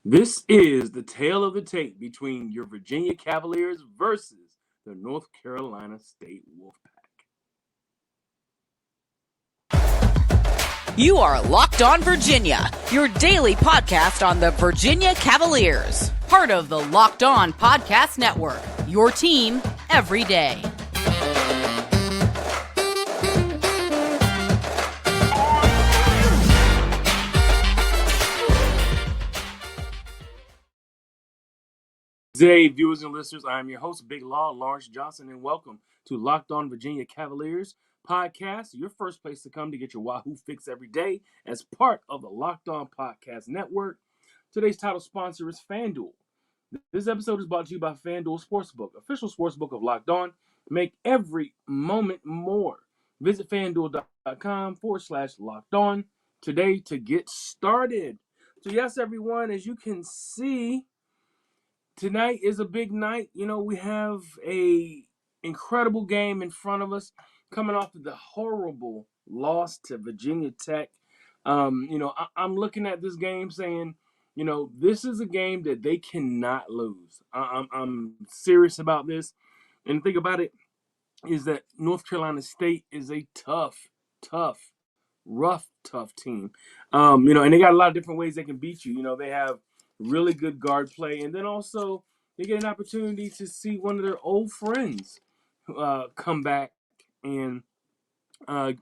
This is the tale of the tape between your Virginia Cavaliers versus the North Carolina State Wolfpack. You are Locked On Virginia, your daily podcast on the Virginia Cavaliers. Part of the Locked On Podcast Network, your team every day. Today, viewers and listeners, I am your host, Big Law Lawrence Johnson, and welcome to Locked On Virginia Cavaliers podcast, your first place to come to get your Wahoo Fix every day as part of the Locked On Podcast Network. Today's title sponsor is FanDuel. This episode is brought to you by FanDuel Sportsbook, official sportsbook of Locked On. Make every moment more. Visit FanDuel.com/Locked On today to get started. So yes, everyone, as you can see, tonight is a big night. We have a incredible game in front of us, coming off of the horrible loss to Virginia Tech. I'm looking at this game saying, this is a game that they cannot lose. I'm serious about this. And the thing about it is that North Carolina State is a tough, tough team. And they got a lot of different ways they can beat you. They have really good guard play, and then also they get an opportunity to see one of their old friends come back and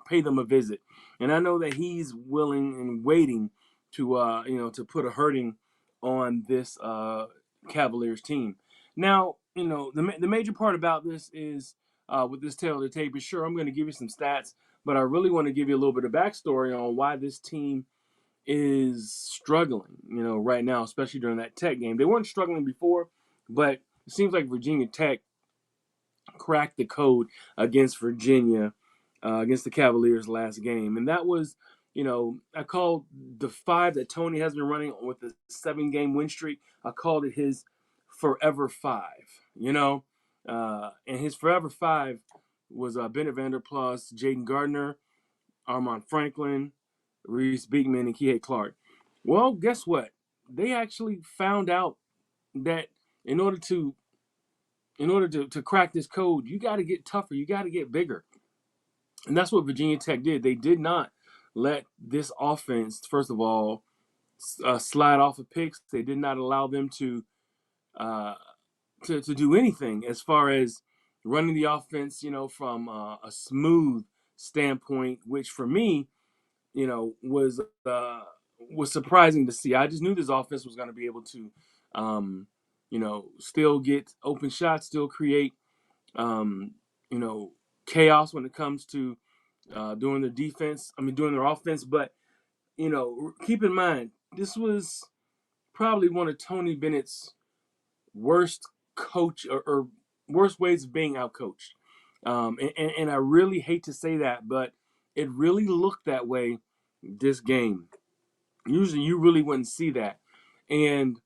pay them a visit. And I know that he's willing and waiting to put a hurting on this Cavaliers team. Now, the major part about this is with this tale of the tape is, sure, I'm going to give you some stats, but I really want to give you a little bit of backstory on why this team is struggling, right now, especially during that Tech game. They weren't struggling before, but it seems like Virginia Tech cracked the code against against the Cavaliers last game. And that was, I called the 5 that Tony has been running with the 7-game win streak, I called it his forever 5, and his forever 5 was Bennett Vanderplas, Jaden Gardner, Armand Franklin, Reese Beekman, and Kihei Clark. Well, guess what? They actually found out that in order to crack this code, you got to get tougher. You got to get bigger. And that's what Virginia Tech did. They did not let this offense, first of all, slide off of picks. They did not allow them to do anything as far as running the offense, from a smooth standpoint, which for me, was surprising to see. I just knew this offense was going to be able to, still get open shots, still create, chaos when it comes to doing their offense. But, keep in mind, this was probably one of Tony Bennett's worst coach or worst ways of being outcoached. And I really hate to say that, but it really looked that way this game. Usually you really wouldn't see that. And,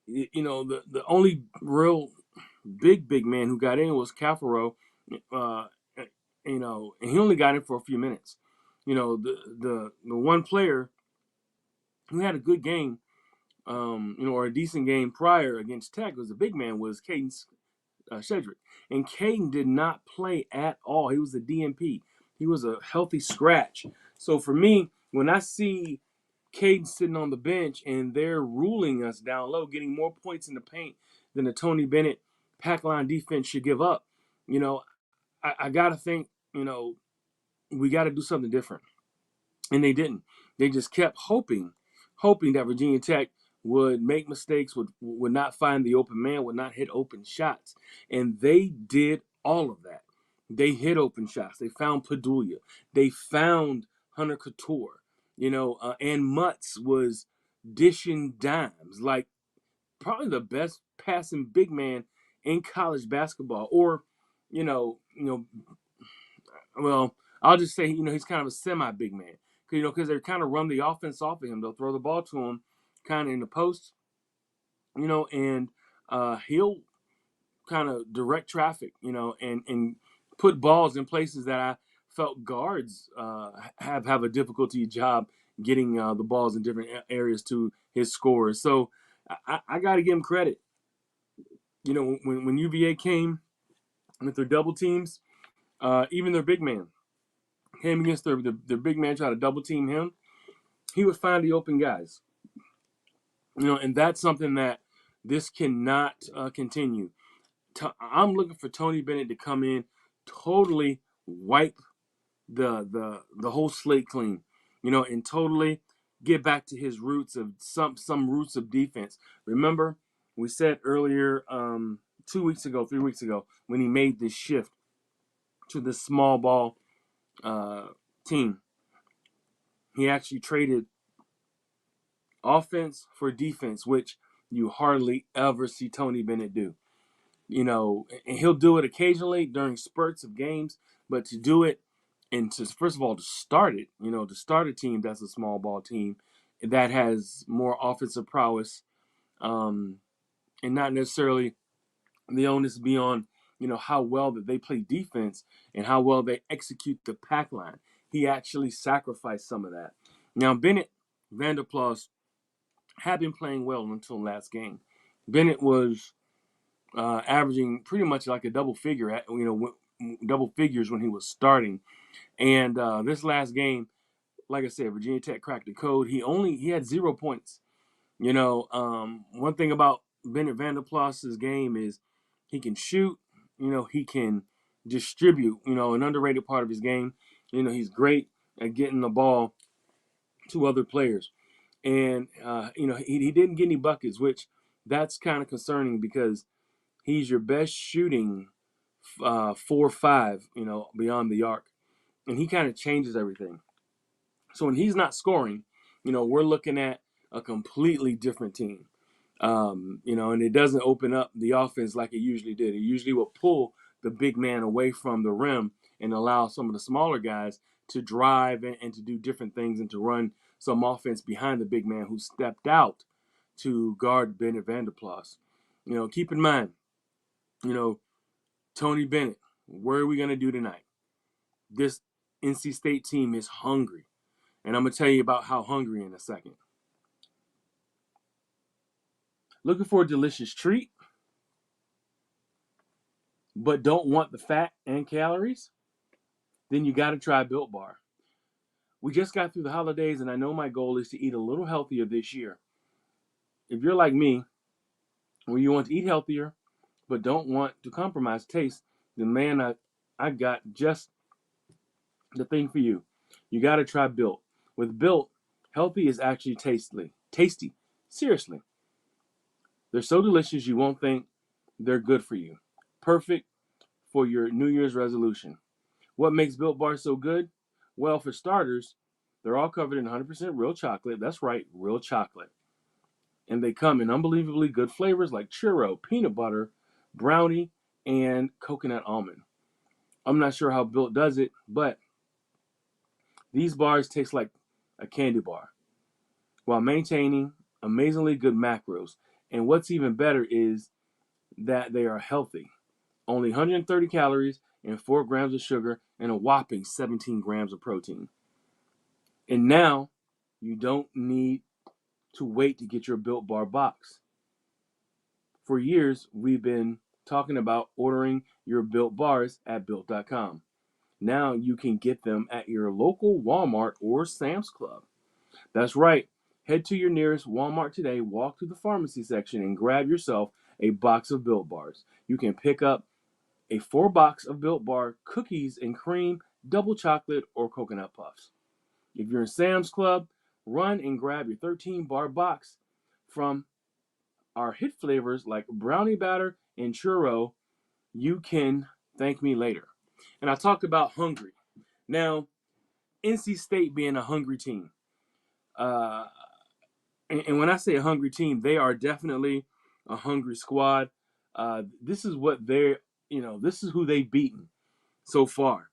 the only real big man who got in was Cafaro, and he only got in for a few minutes. The one player who had a good game, or a decent game prior against Tech was the big man, was Caden Shedrick. And Caden did not play at all. He was a DNP. He was a healthy scratch. So for me, when I see Caden sitting on the bench and they're ruling us down low, getting more points in the paint than the Tony Bennett pack line defense should give up, I got to think, we got to do something different. And they didn't. They just kept hoping that Virginia Tech would make mistakes, would not find the open man, would not hit open shots. And they did all of that. They hit open shots. They found Padulia. They found Hunter Couture. And Mutz was dishing dimes, like probably the best passing big man in college basketball. Or, well, I'll just say, he's kind of a semi-big man. Because they kind of run the offense off of him. They'll throw the ball to him kind of in the post, and he'll kind of direct traffic, and put balls in places that I felt guards have a difficulty job getting the balls in different areas to his scorers. So I got to give them credit. You know, when UVA came with their double teams, even their big man came against their big man, try to double team him. He would find the open guys. You know, and that's something that this cannot continue. I'm looking for Tony Bennett to come in, totally wipe the whole slate clean, you know, and totally get back to his roots of some roots of defense. Remember, we said earlier, 2 weeks ago, 3 weeks ago, when he made this shift to the small ball team, he actually traded offense for defense, which you hardly ever see Tony Bennett do. You know, and he'll do it occasionally during spurts of games, but to do it and to, first of all, to start it, you know, to start a team that's a small ball team that has more offensive prowess, and not necessarily the onus be on, you know, how well that they play defense and how well they execute the pack line. He actually sacrificed some of that. Now, Bennett Vanderplas had been playing well until last game. Bennett was averaging pretty much like a double figure, double figures when he was starting. And this last game, like I said, Virginia Tech cracked the code. He had 0 points. You know, one thing about Bennett Vanderplas's game is he can shoot. You know, he can distribute. You know, an underrated part of his game. You know, he's great at getting the ball to other players. And you know, he didn't get any buckets, which that's kind of concerning because he's your best shooting 4-5, you know, beyond the arc, and he kind of changes everything. So when he's not scoring, you know, we're looking at a completely different team. You know, and it doesn't open up the offense like it usually did. It usually will pull the big man away from the rim and allow some of the smaller guys to drive and to do different things and to run some offense behind the big man who stepped out to guard Bennett Vanderplas. You know, keep in mind, you know, Tony Bennett, what are we going to do tonight? This NC State team is hungry. And I'm going to tell you about how hungry in a second. Looking for a delicious treat, but don't want the fat and calories? Then you got to try Built Bar. We just got through the holidays, and I know my goal is to eat a little healthier this year. If you're like me, where you want to eat healthier, but don't want to compromise taste, then man, I got just the thing for you. You got to try Built. With Built, healthy is actually tasty. Seriously. They're so delicious you won't think they're good for you. Perfect for your New Year's resolution. What makes Built Bar so good? Well, for starters, they're all covered in 100% real chocolate. That's right, real chocolate. And they come in unbelievably good flavors like churro, peanut butter, brownie, and coconut almond. I'm not sure how Built does it, but these bars taste like a candy bar while maintaining amazingly good macros. And what's even better is that they are healthy. Only 130 calories and 4 grams of sugar and a whopping 17 grams of protein. And now you don't need to wait to get your Built Bar box. For years, we've been talking about ordering your Built Bars at Built.com. Now you can get them at your local Walmart or Sam's Club. That's right. Head to your nearest Walmart today, walk to the pharmacy section, and grab yourself a box of Built Bars. You can pick up a 4-box of Built Bar cookies and cream, double chocolate, or coconut puffs. If you're in Sam's Club, run and grab your 13-bar box from our hit flavors like brownie batter and churro. You can thank me later. And I talked about hungry. Now, NC State being a hungry team. And when I say a hungry team, they are definitely a hungry squad. This is what this is who they've beaten so far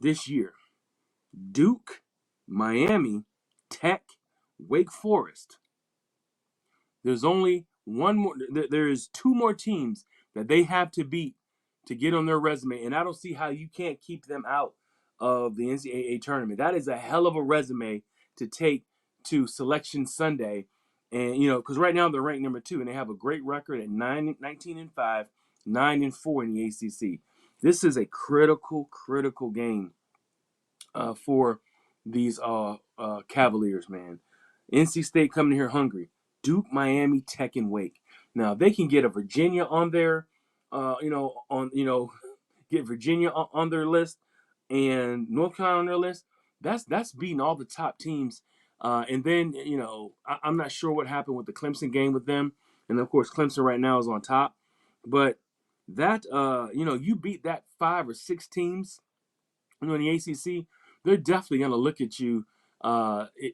this year. Duke, Miami, Tech, Wake Forest. There's only one more. There is 2 more teams that they have to beat to get on their resume, and I don't see how you can't keep them out of the NCAA tournament. That is a hell of a resume to take to Selection Sunday And, because right now they're ranked number 2, and they have a great record at 19-5, 9-4 in the ACC. This is a critical game for these Cavaliers, man. NC State coming here hungry. Duke, Miami, Tech, and Wake. Now they can get a Virginia on their, get Virginia on their list and North Carolina on their list. That's beating all the top teams. And then I'm not sure what happened with the Clemson game with them, and of course Clemson right now is on top. But that you beat that 5 or 6 teams in the ACC, they're definitely going to look at you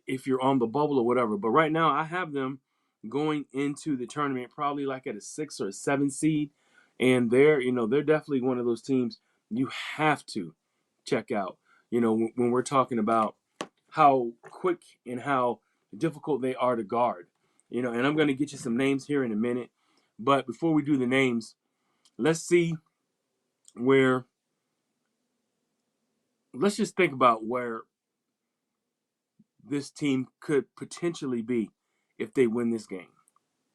if you're on the bubble or whatever. But right now, I have them going into the tournament probably like at a 6 or a 7 seed, and they're definitely one of those teams you have to check out. When we're talking about how quick and how difficult they are to guard. And I'm going to get you some names here in a minute. But before we do the names, let's see where. Let's just think about where this team could potentially be if they win this game.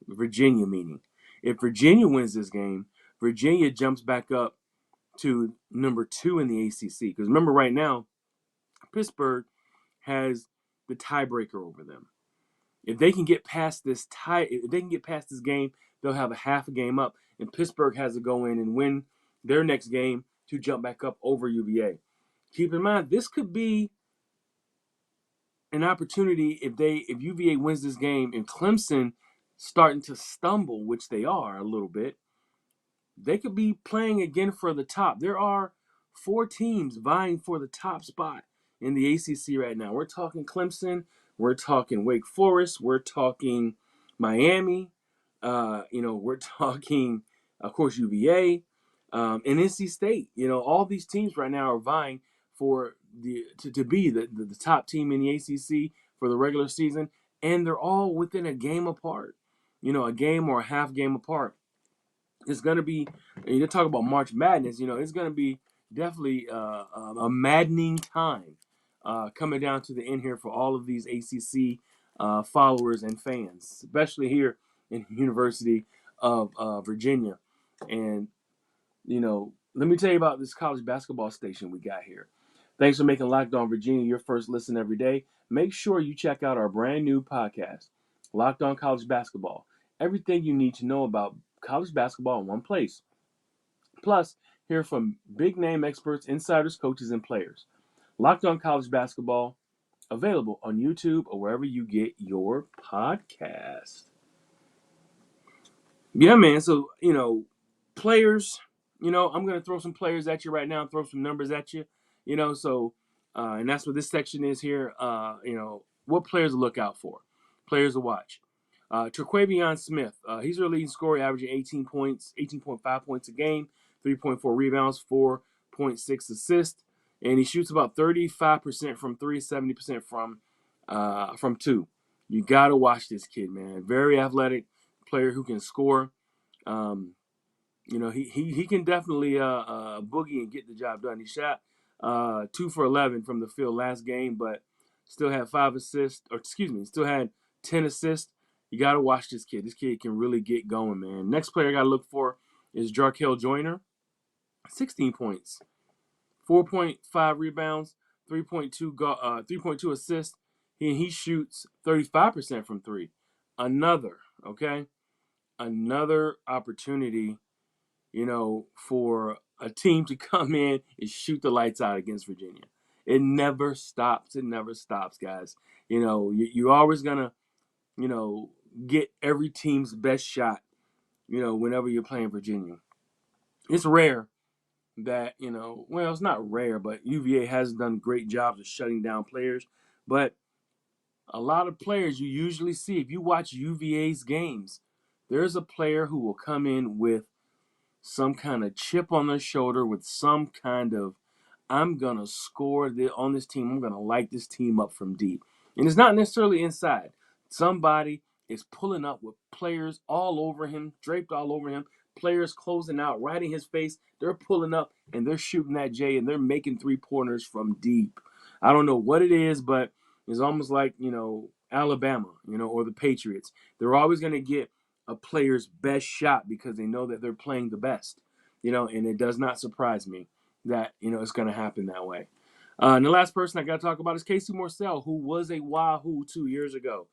Virginia, meaning. If Virginia wins this game, Virginia jumps back up to number 2 in the ACC. Because remember, right now, Pittsburgh has the tiebreaker over them. If they can get past this game, they'll have a half a game up, and Pittsburgh has to go in and win their next game to jump back up over UVA. Keep in mind, this could be an opportunity if UVA wins this game and Clemson starting to stumble, which they are a little bit. They could be playing again for the top. There are 4 teams vying for the top spot in the ACC right now. We're talking Clemson, we're talking Wake Forest, we're talking Miami, we're talking, of course, UVA, and NC State. All these teams right now are vying for to be the top team in the ACC for the regular season, and they're all within a game apart. A game or a half game apart. It's going to be, you talk about March Madness, it's going to be definitely a maddening time coming down to the end here for all of these ACC followers and fans, especially here in the University of Virginia. And, let me tell you about this college basketball station we got here. Thanks for making Locked On Virginia your first listen every day. Make sure you check out our brand new podcast, Locked On College Basketball. Everything you need to know about college basketball in one place. Plus, hear from big name experts, insiders, coaches, and players. Locked On College Basketball, available on YouTube or wherever you get your podcast. Yeah, man. So, players, I'm going to throw some players at you right now, throw some numbers at you, and that's what this section is here. What players to look out for, players to watch. Terquavion Smith, he's their leading scorer, averaging 18 points, 18.5 points a game, 3.4 rebounds, 4.6 assists, and he shoots about 35% from 3, 70% from 2. You got to watch this kid, man. Very athletic player who can score. He can definitely boogie and get the job done. He shot 2 for 11 from the field last game, but still had 10 assists. You got to watch this kid. This kid can really get going, man. Next player I got to look for is Jarkel Joyner. 16 points, 4.5 rebounds, 3.2 assists. He shoots 35% from 3. Another opportunity, for a team to come in and shoot the lights out against Virginia. It never stops. It never stops, guys. You're always going to, get every team's best shot, whenever you're playing Virginia. It's rare that, it's not rare, but UVA has done great jobs of shutting down players. But a lot of players you usually see, if you watch UVA's games, there's a player who will come in with some kind of chip on their shoulder, with some kind of, I'm going to score on this team. I'm going to light this team up from deep. And it's not necessarily inside. Somebody is pulling up with players all over him, draped all over him, players closing out, right in his face. They're pulling up, and they're shooting that J, and they're making 3-pointers from deep. I don't know what it is, but it's almost like, Alabama, or the Patriots. They're always going to get a player's best shot because they know that they're playing the best, and it does not surprise me that, it's going to happen that way. And the last person I got to talk about is Casey Morsell, who was a Wahoo 2 years ago,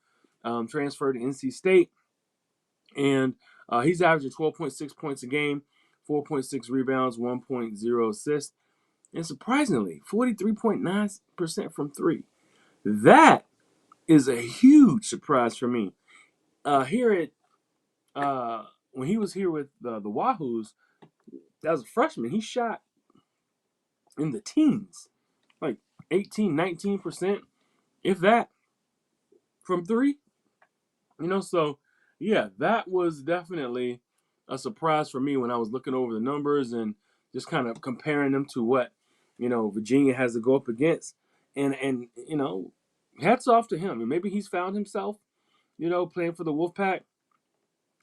transferred to NC State, and he's averaging 12.6 points a game, 4.6 rebounds, 1.0 assists, and surprisingly, 43.9% from three. That is a huge surprise for me. When he was here with the Wahoos, as a freshman, he shot in the teens, like 18, 19%, if that, from three. So yeah, that was definitely a surprise for me when I was looking over the numbers and just kind of comparing them to what, Virginia has to go up against. And hats off to him. And maybe he's found himself, playing for the Wolfpack.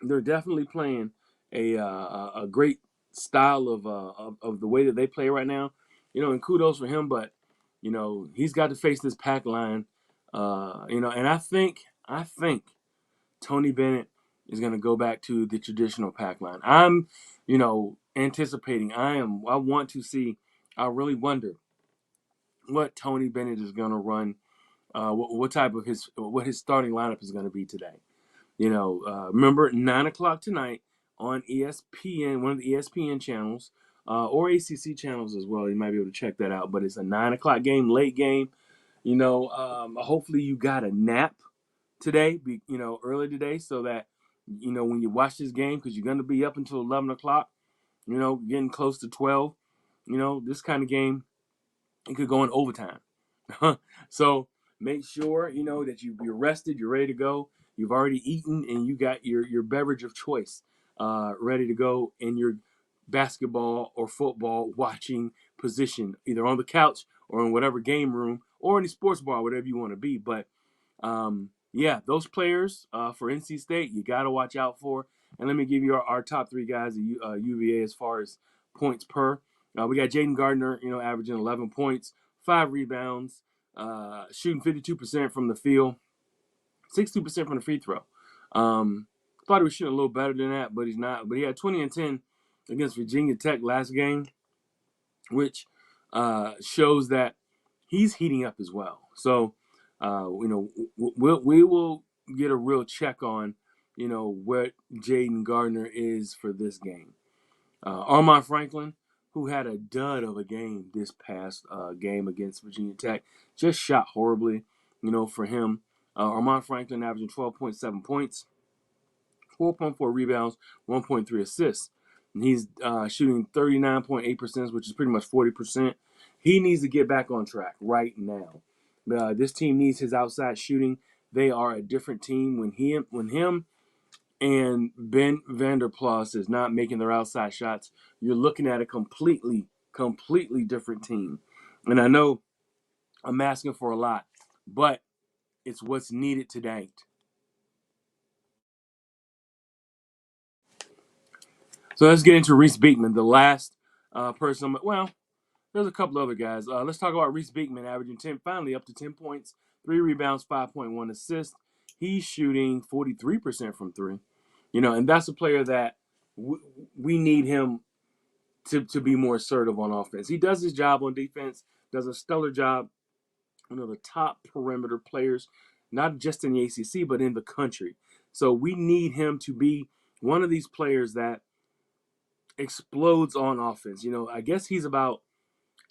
They're definitely playing a great style of the way that they play right now, and kudos for him. But he's got to face this pack line, and I think Tony Bennett is going to go back to the traditional pack line. I'm, anticipating. I want to see. I really wonder what Tony Bennett is going to run. What his starting lineup is going to be today. Remember at 9:00 tonight on ESPN, one of the ESPN channels, or ACC channels as well. You might be able to check that out. But it's a 9:00 game, late game. Hopefully you got a nap today, early today, so that when you watch this game, because you're going to be up until 11:00. Getting close to 12. This kind of game, it could go in overtime. So make sure that you're rested, you're ready to go. You've already eaten, and you got your beverage of choice ready to go in your basketball or football watching position, either on the couch or in whatever game room or in the sports bar, whatever you want to be. But yeah, those players for NC State, you got to watch out for. And let me give you our top three guys at UVA as far as points per. We got Jaden Gardner, averaging 11 points, 5 rebounds, shooting 52% from the field, 60% from the free throw. Thought he was shooting a little better than that, but he's not. But he had 20 and 10 against Virginia Tech last game, which shows that he's heating up as well. So, we will get a real check on, what Jaden Gardner is for this game. Armand Franklin, who had a dud of a game this past game against Virginia Tech, just shot horribly, for him. Armand Franklin averaging 12.7 points, 4.4 rebounds, 1.3 assists. And he's shooting 39.8%, which is pretty much 40%. He needs to get back on track right now. This team needs his outside shooting. They are a different team when him and Ben Vanderplas is not making their outside shots. You're looking at a completely different team. And I know I'm asking for a lot, but it's what's needed today. So let's get into Reese Beekman, the last person. Well, there's a couple other guys. Let's talk about Reese Beekman, averaging 10, finally up to 10 points, 3 rebounds, 5.1 assists. He's shooting 43% from three. And that's a player that we need him to be more assertive on offense. He does his job on defense, does a stellar job. The top perimeter players, not just in the ACC, but in the country. So we need him to be one of these players that explodes on offense. I guess he's about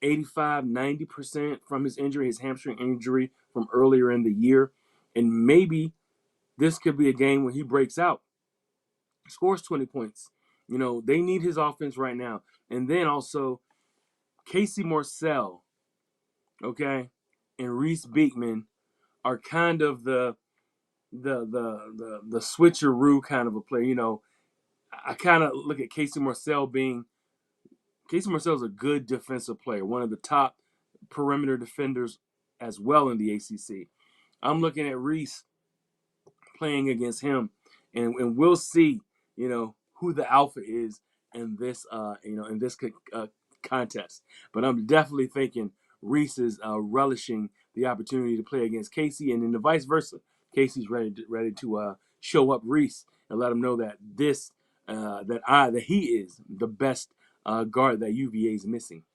85, 90% from his injury, his hamstring injury from earlier in the year. And maybe this could be a game when he breaks out, scores 20 points. They need his offense right now. And then also Casey Morsell, okay, and Reese Beekman are kind of the switcheroo kind of a player. I kind of look at Casey Morsell is a good defensive player, one of the top perimeter defenders as well in the ACC. I'm looking at Reese playing against him, and we'll see, who the alpha is in this, contest. But I'm definitely thinking Reese is relishing the opportunity to play against Casey, and then the vice versa. Casey's ready to show up Reese and let him know that that he is the best guard that UVA is missing.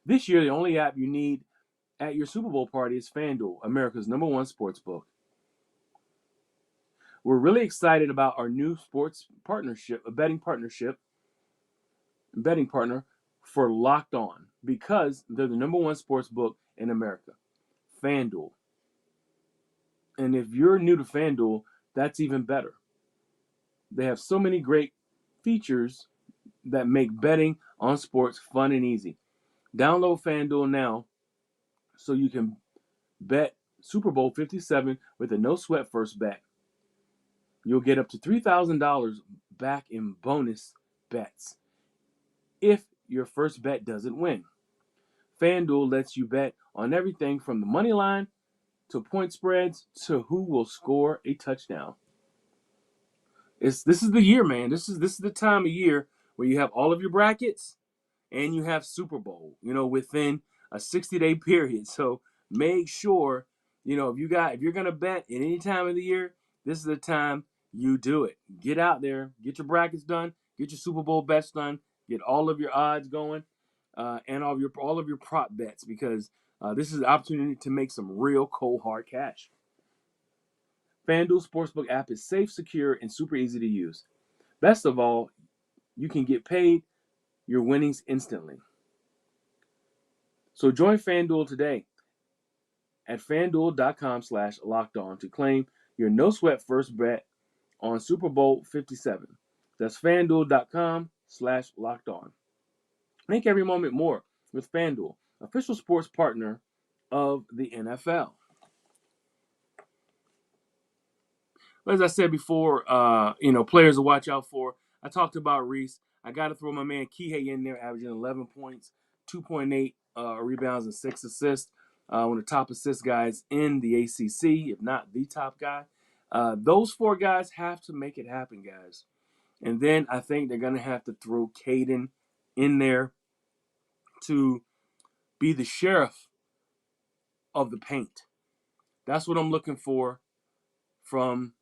This year, the only app you need at your Super Bowl party is FanDuel, America's #1 sports book. We're really excited about our new sports partnership, a betting partner for Locked On, because they're the #1 sports book in America, FanDuel. And if you're new to FanDuel, that's even better. They have so many great features that make betting on sports fun and easy. Download FanDuel now so you can bet Super Bowl 57 with a no sweat first bet. You'll get up to $3,000 back in bonus bets if your first bet doesn't win. FanDuel lets you bet on everything from the money line to point spreads to who will score a touchdown. This is the year, man. This is the time of year where you have all of your brackets and you have Super Bowl, within a 60-day period. So make sure, if you're gonna bet at any time of the year, this is the time you do it. Get out there, get your brackets done, get your Super Bowl bets done, get all of your odds going, and all of your prop bets, because this is an opportunity to make some real cold hard cash. FanDuel Sportsbook app is safe, secure, and super easy to use. Best of all, you can get paid your winnings instantly. So join FanDuel today at FanDuel.com/lockedon to claim your no sweat first bet on Super Bowl 57. That's FanDuel.com/lockedon. Make every moment more with FanDuel, official sports partner of the NFL. As I said before, players to watch out for. I talked about Reese. I got to throw my man Kihei in there, averaging 11 points, 2.8 rebounds, and 6 assists. One of the top assist guys in the ACC, if not the top guy. Those 4 guys have to make it happen, guys. And then I think they're going to have to throw Caden in there to be the sheriff of the paint. That's what I'm looking for from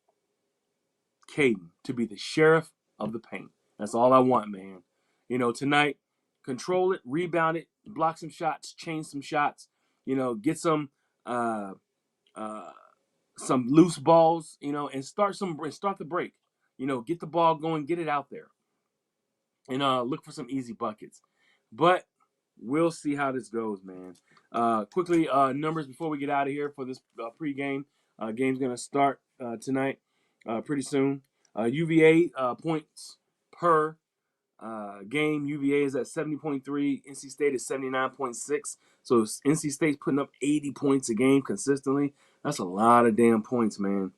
Caden, to be the sheriff of the paint. That's all I want, man. Tonight, control it, rebound it, block some shots, change some shots. Get some loose balls. And start the break. Get the ball going, get it out there, and look for some easy buckets. But we'll see how this goes, man. Quickly, numbers before we get out of here for this pregame. Game's gonna start tonight. Pretty soon. UVA points per game. UVA is at 70.3. NC State is 79.6. So NC State's putting up 80 points a game consistently. That's a lot of damn points, man.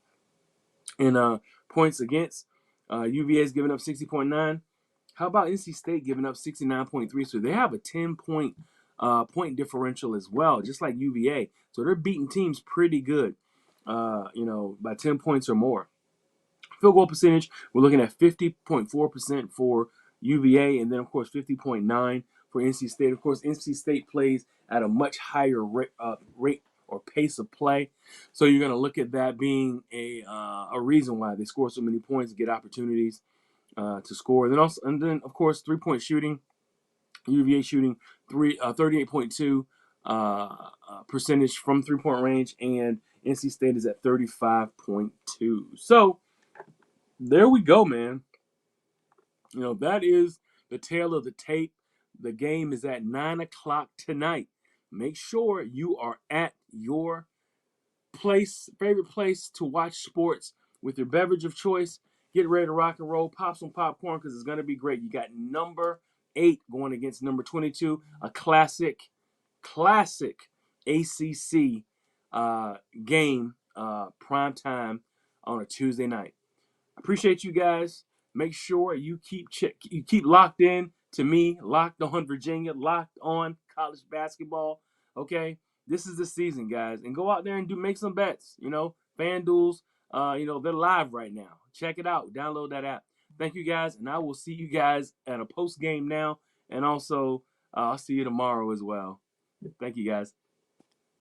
And points against, UVA is giving up 60.9. How about NC State giving up 69.3? So they have a 10-point point differential as well, just like UVA. So they're beating teams pretty good, by 10 points or more. Field goal percentage, we're looking at 50.4% for UVA, and then, of course, 50.9% for NC State. Of course, NC State plays at a much higher rate or pace of play. So you're going to look at that being a reason why they score so many points, get opportunities to score. And then, of course, 3-point shooting. UVA shooting 38.2% percentage from 3-point range, and NC State is at 35.2%. So there we go, man. That is the tale of the tape. The game is at 9 o'clock tonight. Make sure you are at your favorite place to watch sports with your beverage of choice. Get ready to rock and roll. Pop some popcorn, because it's going to be great. You got number 8 going against number 22, a classic ACC game, prime time on a Tuesday night. Appreciate you guys. Make sure you keep locked in to me, Locked On Virginia, Locked On College Basketball. Okay, this is the season, guys, and go out there and make some bets. FanDuel's, they're live right now. Check it out. Download that app. Thank you, guys, and I will see you guys at a post game now, and also I'll see you tomorrow as well. Thank you, guys.